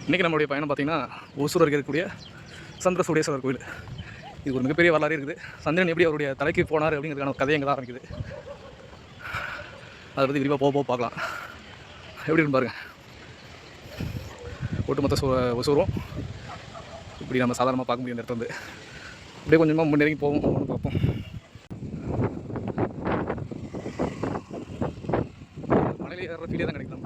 இன்றைக்கி நம்மளுடைய பயணம் பார்த்திங்கன்னா ஒசூர் இருக்கக்கூடிய சந்திர சூடேஸ்வரர் கோயில். இது ஒரு மிகப்பெரிய வரலாறு இருக்குது. சந்திரன் எப்படி அவருடைய தலைக்கு போனார் அப்படிங்கிறதுக்கான கதை எங்கே தான் ஆரம்பிக்குது. அதை பற்றி விரிவாக போக பார்க்கலாம். எப்படி இருக்கு பாருங்க. ஒட்டுமொத்த ஒசூரும் இப்படி நம்ம சாதாரணமாக பார்க்க முடியும். இடத்துல இருந்து அப்படியே கொஞ்சமாக முன்னேறி போவோம், ஒன்று பார்ப்போம். மலையிலே ஏற ஃபீலே தான் கிடைக்கும்.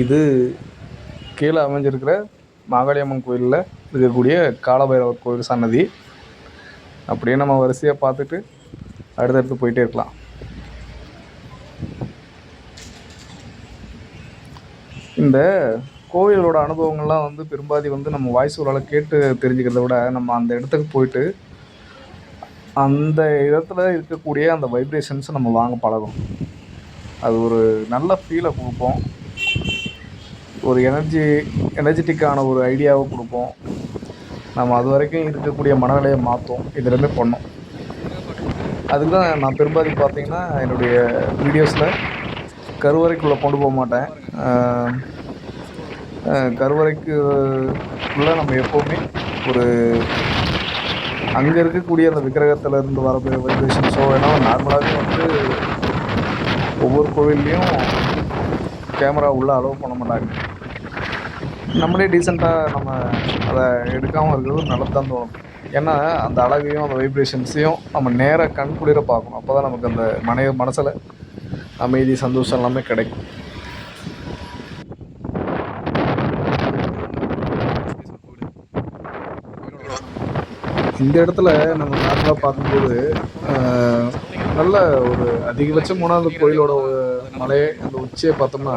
இது கீழே அமைஞ்சிருக்கிற மாகாளியம்மன் கோயிலில் இருக்கக்கூடிய காலபைரவர் கோயில் சன்னதி. அப்படியே நம்ம வரிசையாக பார்த்துட்டு அடுத்தடுத்து போயிட்டே இருக்கலாம். இந்த கோயிலோட அனுபவங்கள்லாம் பெரும்பாதி நம்ம வாய்ஸ் ஓரால் கேட்டு தெரிஞ்சுக்கிறத விட நம்ம அந்த இடத்துக்கு போயிட்டு அந்த இடத்துல இருக்கக்கூடிய அந்த வைப்ரேஷன்ஸை நம்ம வாங்க பழகும். அது ஒரு நல்ல ஃபீலை கொடுப்போம், ஒரு எனர்ஜெட்டிக்கான ஒரு ஐடியாவை கொடுப்போம். நம்ம அது வரைக்கும் இருக்கக்கூடிய மனநிலையை மாற்றும். இதெல்லாமே பண்ணோம். அதுக்கு தான் நான் பெரும்பாதி பார்த்திங்கன்னா என்னுடைய வீடியோஸில் கருவறைக்குள்ளே கொண்டு போக மாட்டேன். கருவறைக்குள்ளே நம்ம எப்போவுமே ஒரு அங்கே இருக்கக்கூடிய அந்த விக்கிரகத்திலேருந்து வர வைப்ரேஷன்ஸோ வேணாலும் நார்மலாகவே ஒவ்வொரு கோவில்லையும் கேமரா உள்ளே அலோவ் பண்ண மாட்டாங்க. நம்மளே டீசெண்டாக நம்ம அதை எடுக்காமல் இருக்கிறது நல்லது தான் தோணும். ஏன்னா அந்த அழகையும் அந்த வைப்ரேஷன்ஸையும் நம்ம நேராக கண் குளிர பார்க்கணும். அப்போ தான் நமக்கு அந்த மனசில் அமைதி, சந்தோஷம் எல்லாமே கிடைக்கும். இந்த இடத்துல நம்ம நார்மலாக பார்க்கும்போது நல்ல ஒரு அதிகபட்சமான அந்த கோயிலோட மலையை அந்த உச்சியை பார்த்தோம்னா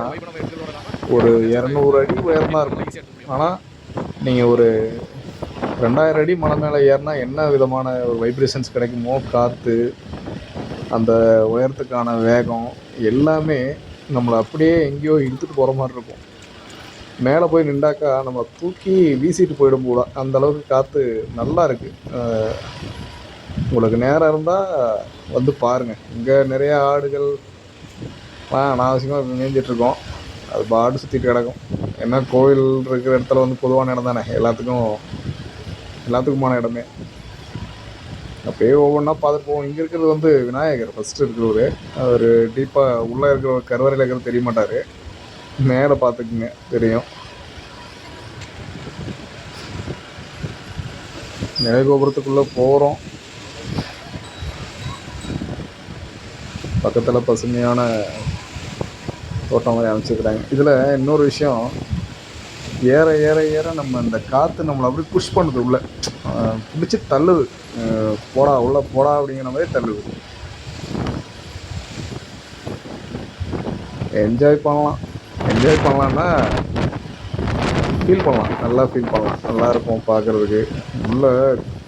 ஒரு 200 அடி உயரமாக இருக்கும். ஆனால் நீங்கள் ஒரு 2000 அடி மலை மேலே ஏறினா என்ன விதமான ஒரு வைப்ரேஷன்ஸ் கிடைக்குமோ, காற்று, அந்த உயரத்துக்கான வேகம் எல்லாமே நம்மளை அப்படியே எங்கேயோ இழுத்துட்டு போகிற மாதிரி இருக்கும். மேலே போய் நின்றாக்கா நம்ம தூக்கி வீசிட்டு போயிடும் போல, அந்தளவுக்கு காற்று நல்லா இருக்குது. உங்களுக்கு நேரம் இருந்தால் பாருங்கள். இங்கே நிறையா ஆடுகள் அனாவசியமாக மேய்ஞ்சிட்ருக்கோம். அது பாடு சுற்றிட்டு கிடக்கும். ஏன்னா கோவில் இருக்கிற இடத்துல பொதுவான இடம் தானே, எல்லாத்துக்குமான இடமே. அப்படியே ஒவ்வொன்றா பார்த்துட்டு போவோம். இங்கே இருக்கிறது விநாயகர் ஃபஸ்ட்டு இருக்கிறவர். அவர் டீப்பாக உள்ளே இருக்கிற கருவறையில் இருக்கிறது தெரிய மாட்டார். மேலே பார்த்துக்குங்க, தெரியும். நிலை கோபுரத்துக்குள்ளே போகிறோம். பக்கத்தில் பசுமையான தோட்டம் மாதிரி அமைச்சிருக்கிறாங்க. இதில் இன்னொரு விஷயம், ஏற ஏற ஏற நம்ம இந்த காற்று நம்மளை அப்படியே புஷ் பண்ணுது, உள்ளே பிடிச்சி தள்ளுது. போடா உள்ளே போடா அப்படிங்கிற மாதிரி தள்ளுது. என்ஜாய் பண்ணலான்னா ஃபீல் பண்ணலாம், நல்லா ஃபீல் பண்ணலாம், நல்லாயிருக்கும் பார்க்குறதுக்கு. உள்ளே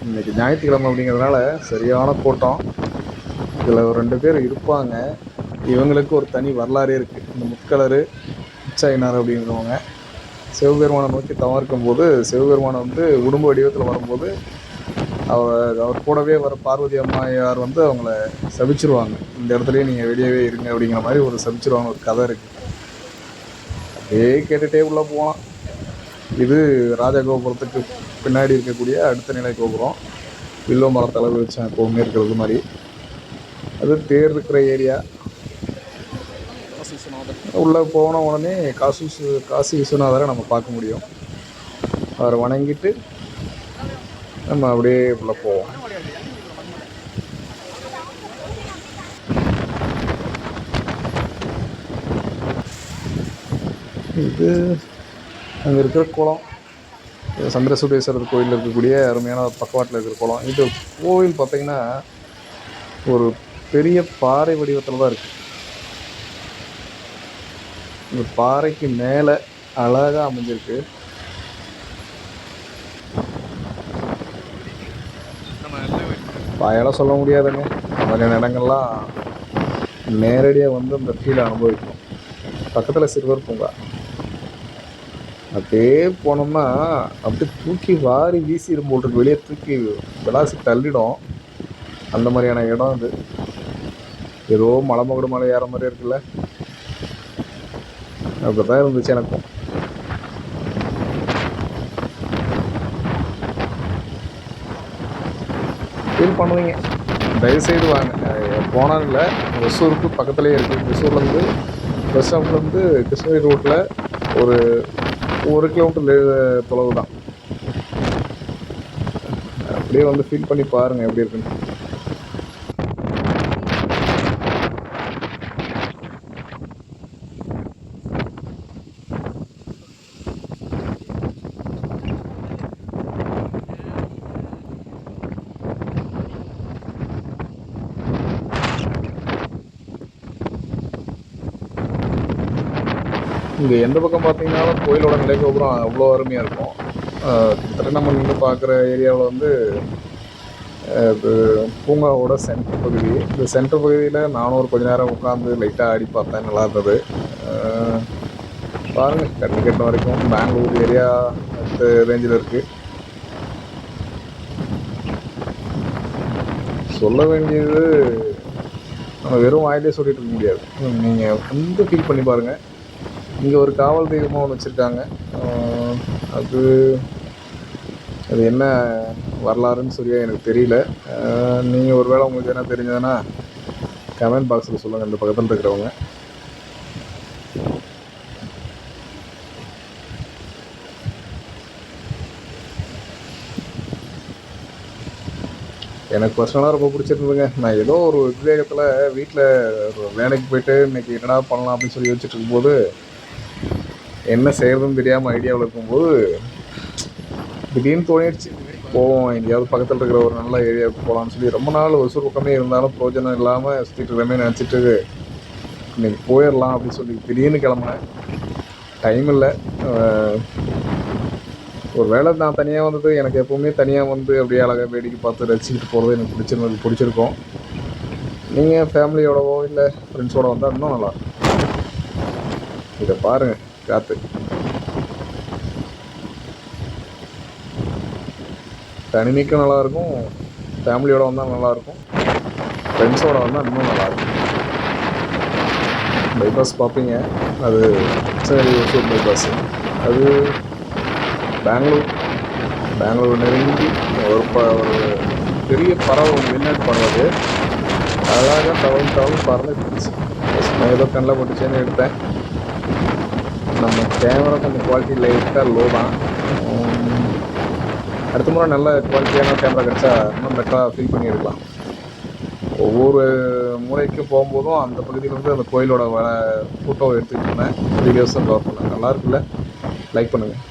இன்றைக்கி ஞாயிற்றுக்கிழமை அப்படிங்கிறதுனால சரியான கூட்டம். இதில் ஒரு 2 பேர் இருப்பாங்க. இவங்களுக்கு ஒரு தனி வரலாறே இருக்குது. இந்த முட்கலரு உச்சாயினார் அப்படிங்கிறவங்க சிவபெருமானை நோக்கி தவம் இருக்கும்போது சிவபெருமானை உடும்பு வடிவத்தில் வரும்போது அவர் கூடவே வர பார்வதி அம்மையார் அவங்கள சபிச்சிருவாங்க. இந்த இடத்துலையே நீங்கள் வெளியவே இருங்க அப்படிங்கிற மாதிரி ஒரு சபிச்சிருவாங்க. ஒரு கதை இருக்குது. அப்படியே கேட்டுகிட்டே உள்ளே போகலாம். இது ராஜகோபுரத்துக்கு பின்னாடி இருக்கக்கூடிய அடுத்த நிலை கோபுரம். வில்வ மரத்தளவு வச்சு எப்போவுமே இருக்கிறது மாதிரி. அது தேர் இருக்கிற ஏரியா. உள்ளே போன உடனே காசி விஸ்வநாதரை நம்ம பார்க்க முடியும். அவரை வணங்கிட்டு நம்ம அப்படியே உள்ளே போவோம். இது அங்கே இருக்கிற குளம். சந்திரசூடேஸ்வரர் கோயிலில் இருக்கக்கூடிய அருமையான பக்கவாட்டில் இருக்கிற குளம். இது கோவில் பார்த்திங்கன்னா ஒரு பெரிய பாறை வடிவத்தில் தான் இருக்குது. இந்த பாறைக்கு மேலே அழகாக அமைஞ்சிருக்கு. வாயால் சொல்ல முடியாதுங்க. இந்த மாதிரியான இடங்கள்லாம் நேரடியாக வந்து அந்த ஃபீலை அனுபவிக்கணும். பக்கத்தில் சிறுவர் பூங்கா, அப்படியே போனோம்னா அப்படியே தூக்கி வாரி வீசிடும் போல் இருக்கு. வெளியே தூக்கி விளாசி தள்ளிடும். அந்த மாதிரியான இடம் இது. ஏதோ மலைமகுடு மலை ஏற மாதிரி இருக்குல்ல, அப்படி தான் இருந்துச்சு எனக்கும். ஃபீல் பண்ணுவீங்க. தயவுசெய்து வாங்க. போனாலும் இல்லை, ஒசூருக்கு பக்கத்துலேயே இருக்குது. ஒசூர்லேருந்து பஸ் ஸ்டாப்லேருந்து கிருஷ்ணகிரி ரோட்டில் ஒரு 1 கிலோமீட்டர் தொலைவு தான். அப்படியே வந்து ஃபீல் பண்ணி பாருங்கள் எப்படி இருக்குன்னு. இங்கே எந்த பக்கம் பார்த்தீங்கன்னாலும் கோயிலோட நிலைக்கோபுரம் அவ்வளோ அருமையாக இருக்கும். கிட்டத்தட்ட நம்ம நின்று பார்க்குற ஏரியாவில் வந்து இது பூங்காவோட சென்டர் பகுதி. இந்த சென்டர் பகுதியில் நானும் கொஞ்ச நேரம் உட்காந்து லைட்டாக ஆடி பார்த்தேன். நல்லா இருந்தது. பாருங்கள், கட்டு கட்டின வரைக்கும் பெங்களூர் ஏரியா அடுத்த ரேஞ்சில் இருக்குது. சொல்ல வேண்டியது நம்ம வெறும் வாயிலே சொல்லிட்டு இருக்க முடியாது. நீங்கள் வந்து ஃபீல் பண்ணி பாருங்கள். இங்கே ஒரு காவல் தெய்வமாக ஒன்று வச்சுருக்காங்க. அது என்ன வரலாறுன்னு சரியாக எனக்கு தெரியல. நீங்கள் ஒரு வேளை உங்களுக்கு என்ன தெரிஞ்சதுன்னா கமெண்ட் பாக்ஸில் சொல்லுங்கள், இந்த பக்கத்தில் இருக்கிறவங்க. எனக்கு பர்சனலாக ரொம்ப பிடிச்சிருந்ததுங்க. நான் ஏதோ ஒரு உத்வேகத்தில் வீட்டில் ஒரு வேலைக்கு போய்ட்டு இன்றைக்கி என்னடா பண்ணலாம் அப்படின்னு சொல்லி யோசிச்சுட்டு இருக்கும்போது, என்ன செய்கிறதுன்னு தெரியாமல் ஐடியாவில் இருக்கும்போது திடீர்னு தோணிடுச்சு, போவோம் எங்கேயாவது பக்கத்தில் இருக்கிற ஒரு நல்ல ஏரியாவுக்கு போகலான்னு சொல்லி. ரொம்ப நாள் ஒசூர் பக்கமே இருந்தாலும் பிரோஜனம் இல்லாமல் சுற்றிட்டு இருக்கிறமே நினச்சிட்டு இன்றைக்கி போயிடலாம் அப்படின்னு சொல்லி திடீர்னு கிளம்புனேன். டைம் இல்லை. ஒரு வேளை நான் தனியாக வந்தது, எனக்கு எப்போவுமே தனியாக வந்து அப்படியே அழகாக வேடிக்கை பார்த்து ரசிச்சுட்டு போகிறது எனக்கு பிடிச்சிருக்கும். நீங்கள் ஃபேமிலியோடவோ இல்லை ஃப்ரெண்ட்ஸோட வந்தால் இன்னும் நல்லாயிருக்கும். இதை பாருங்கள், காற்று தனிமைக்கும் நல்லாயிருக்கும், ஃபேமிலியோட வந்தால் நல்லாயிருக்கும், ஃப்ரெண்ட்ஸோட வந்தால் இன்னும் நல்லாயிருக்கும். பைபாஸ் பார்ப்பீங்க, அது சரி ஒசூர் பைபாஸ். அது பெங்களூர் நெருங்கி ஒரு பெரிய பறவை, வெளிநாட்டு பறவை. அது அழகாக தவறு பறந்துச்சு. நான் ஏதோ கண்ணில் போட்டுச்சேன்னு எடுத்தேன். நம்ம கேமரா கொஞ்சம் குவாலிட்டி லைட்டாக லோ தான். அடுத்த முறை நல்ல குவாலிட்டியான கேமரா கிடச்சா இன்னும் பெட்டராக ஃபீல் பண்ணி எடுக்கலாம். ஒவ்வொரு முறைக்கும் போகும்போதும் அந்த பகுதியில் வந்து அந்த கோயிலோட ஃபோட்டோவை எடுத்துக்கிட்டு இருந்தேன், வீடியோஸும் கவர் பண்ணேன். நல்லா இருக்குல்ல? லைக் பண்ணுங்கள்.